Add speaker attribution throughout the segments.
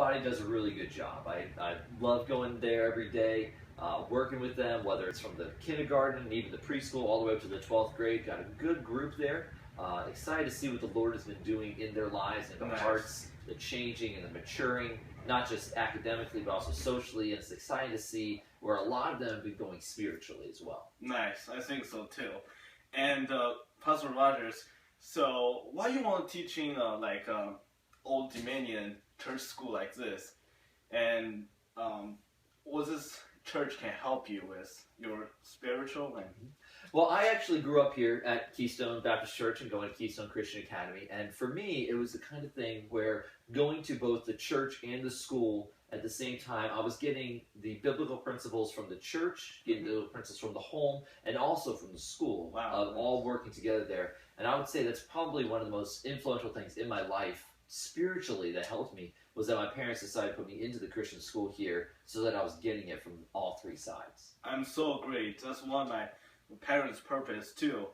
Speaker 1: everybody does a really good job. I love going there every day, working with them, whether it's from the kindergarten, even the preschool, all the way up to the 12th grade. Got a good group there. Excited to see what the Lord has been doing in their lives and their hearts, the changing and the maturing, not just academically, but also socially. And it's exciting to see where a lot of them have been going spiritually as well.
Speaker 2: Nice, I think so too. And Pastor Rogers, so why you want teaching Old Dominion church school like this? And what this church can help you with your spiritual and...
Speaker 1: Well, I actually grew up here at Keystone Baptist Church and going to Keystone Christian Academy. And for me, it was the kind of thing where going to both the church and the school at the same time, I was getting the biblical principles from the church, getting the principles from the home, and also from the school, all working together there. And I would say that's probably one of the most influential things in my life spiritually that helped me, was that my parents decided to put me into the Christian school here so that I was getting it from all three sides.
Speaker 2: I'm so great. That's one of my parents' purpose too.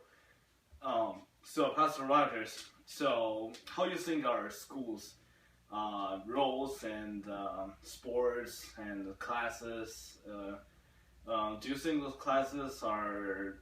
Speaker 2: So Pastor Rogers, so how do you think our schools roles and sports and classes, do you think those classes are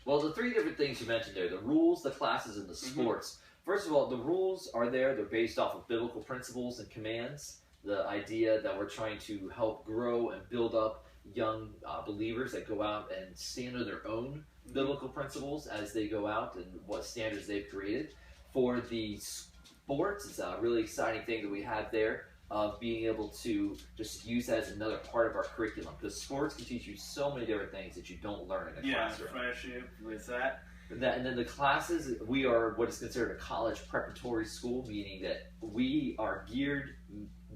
Speaker 1: well, the three different things you mentioned there, the rules, the classes, and the sports. First of all, the rules are there. They're based off of biblical principles and commands. The idea that we're trying to help grow and build up young believers that go out and stand on their own biblical principles as they go out and what standards they've created. For the sports, it's a really exciting thing that we have there of being able to just use that as another part of our curriculum, because sports can teach you so many different things that you don't learn in a classroom.
Speaker 2: Yeah, friendship with that.
Speaker 1: And then the classes, we are what is considered a college preparatory school, meaning that we are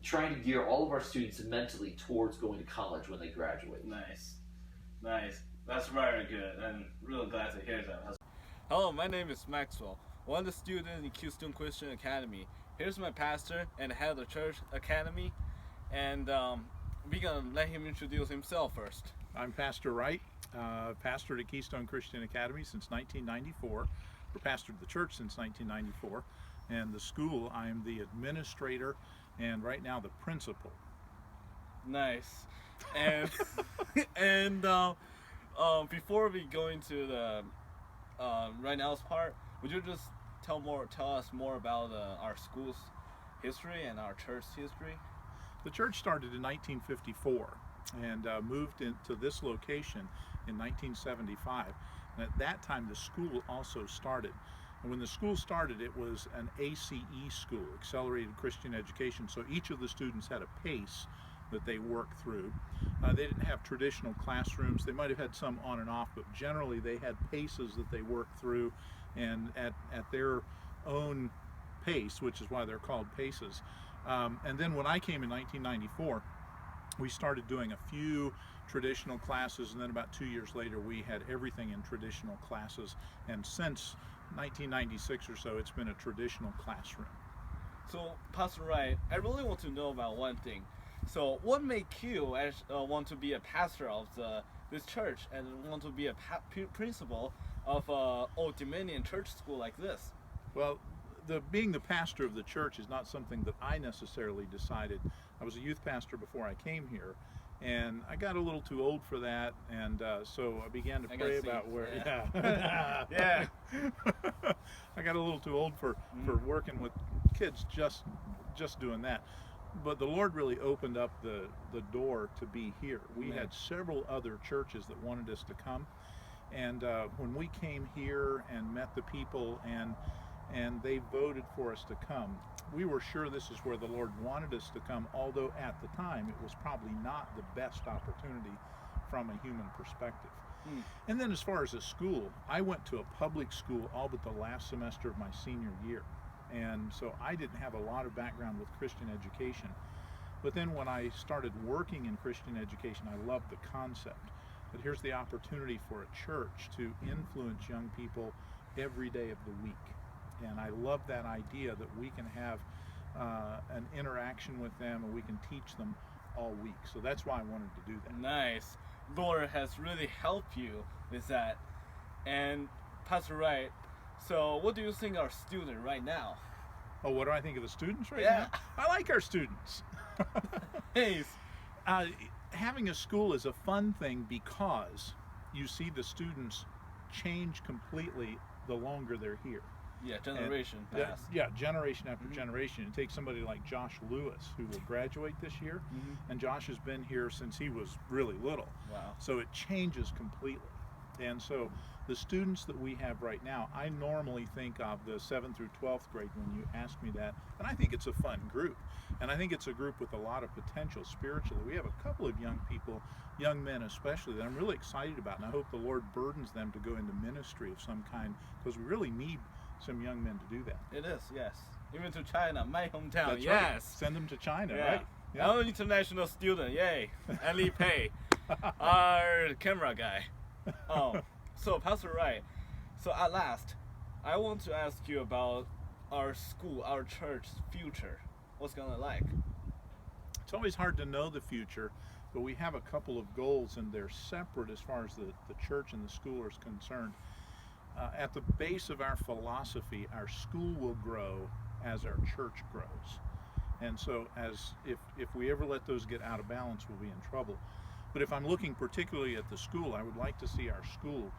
Speaker 1: trying to gear all of our students mentally towards going to college when they graduate.
Speaker 2: Nice. That's very good, and really glad to hear that.
Speaker 3: Hello, my name is Maxwell, one of the students in Keystone Christian Academy. Here's my pastor and head of the church academy, and we're gonna let him introduce himself first.
Speaker 4: I'm Pastor Wright, pastor at Keystone Christian Academy since 1994. We're pastored the church since 1994, and the school I'm the administrator and right now the principal.
Speaker 3: Nice. And before we go into the right now's part, would you just tell us more about our school's history and our church's history?
Speaker 4: The church started in 1954 and moved into this location in 1975. And at that time, the school also started. And when the school started, it was an ACE school, Accelerated Christian Education. So each of the students had a pace that they worked through. They didn't have traditional classrooms. They might have had some on and off, but generally they had paces that they worked through, and at their own pace, which is why they're called paces. And then when I came in 1994, we started doing a few traditional classes, and then about 2 years later we had everything in traditional classes, and since 1996 or so it's been a traditional classroom.
Speaker 3: So Pastor Wright, I really want to know about one thing. So what made you want to be a pastor of this church and want to be a principal of Old Dominion church school like this?
Speaker 4: Well, being the pastor of the church is not something that I necessarily decided. I was a youth pastor before I came here, and I got a little too old for that, and so I began to pray about where.
Speaker 3: Yeah.
Speaker 4: I got a little too old for working with kids, just doing that. But the Lord really opened up the door to be here. We had several other churches that wanted us to come, and when we came here and met the people and they voted for us to come, we were sure this is where the Lord wanted us to come, although at the time it was probably not the best opportunity from a human perspective. And then as far as a school, I went to a public school all but the last semester of my senior year. And so I didn't have a lot of background with Christian education. But then when I started working in Christian education, I loved the concept that here's the opportunity for a church to influence young people every day of the week. And I love that idea that we can have an interaction with them and we can teach them all week. So that's why I wanted to do that.
Speaker 3: Nice. Lord has really helped you with that. And Pastor Wright, so what do you think our student right now?
Speaker 4: Oh, what do I think of the students right
Speaker 3: Yeah.
Speaker 4: now? I like our students.
Speaker 3: Hey,
Speaker 4: Having a school is a fun thing because you see the students change completely the longer they're here.
Speaker 3: yeah, generation
Speaker 4: Yeah,
Speaker 3: past.
Speaker 4: yeah, generation after generation. You take somebody like Josh Lewis, who will graduate this year, and Josh has been here since he was really little.
Speaker 3: Wow.
Speaker 4: So it changes completely. And so the students that we have right now, I normally think of the 7th through 12th grade when you ask me that, and I think it's a fun group. And I think it's a group with a lot of potential spiritually. We have a couple of young people, young men especially, that I'm really excited about, and I hope the Lord burdens them to go into ministry of some kind, because we really need some young men to do that.
Speaker 3: It is, yes. Even to China, my hometown,
Speaker 4: That's right.
Speaker 3: yes.
Speaker 4: Send them to China,
Speaker 3: Yeah.
Speaker 4: right?
Speaker 3: I'm an international student, yay. Ali Pei, our camera guy. So Pastor Wright, so at last, I want to ask you about our school, our church's future. What's gonna like?
Speaker 4: It's always hard to know the future, but we have a couple of goals, and they're separate as far as the church and the school are concerned. At the base of our philosophy, our school will grow as our church grows. And so if we ever let those get out of balance, we'll be in trouble. But if I'm looking particularly at the school, I would like to see our school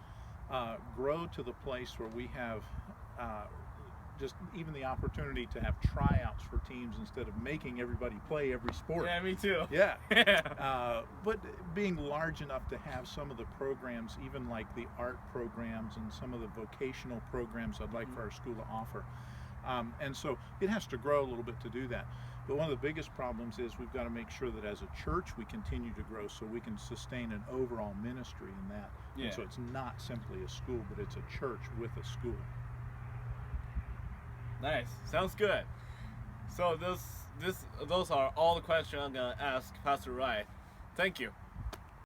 Speaker 4: grow to the place where we have just even the opportunity to have tryouts for teams instead of making everybody play every sport.
Speaker 3: Yeah, me too.
Speaker 4: Yeah. But being large enough to have some of the programs, even like the art programs and some of the vocational programs I'd like for our school to offer. And so it has to grow a little bit to do that. But one of the biggest problems is we've got to make sure that as a church we continue to grow so we can sustain an overall ministry in that.
Speaker 3: Yeah.
Speaker 4: And so it's not simply a school, but it's a church with a school.
Speaker 3: Nice. Sounds good. So those are all the questions I'm gonna ask Pastor Wright. Thank you.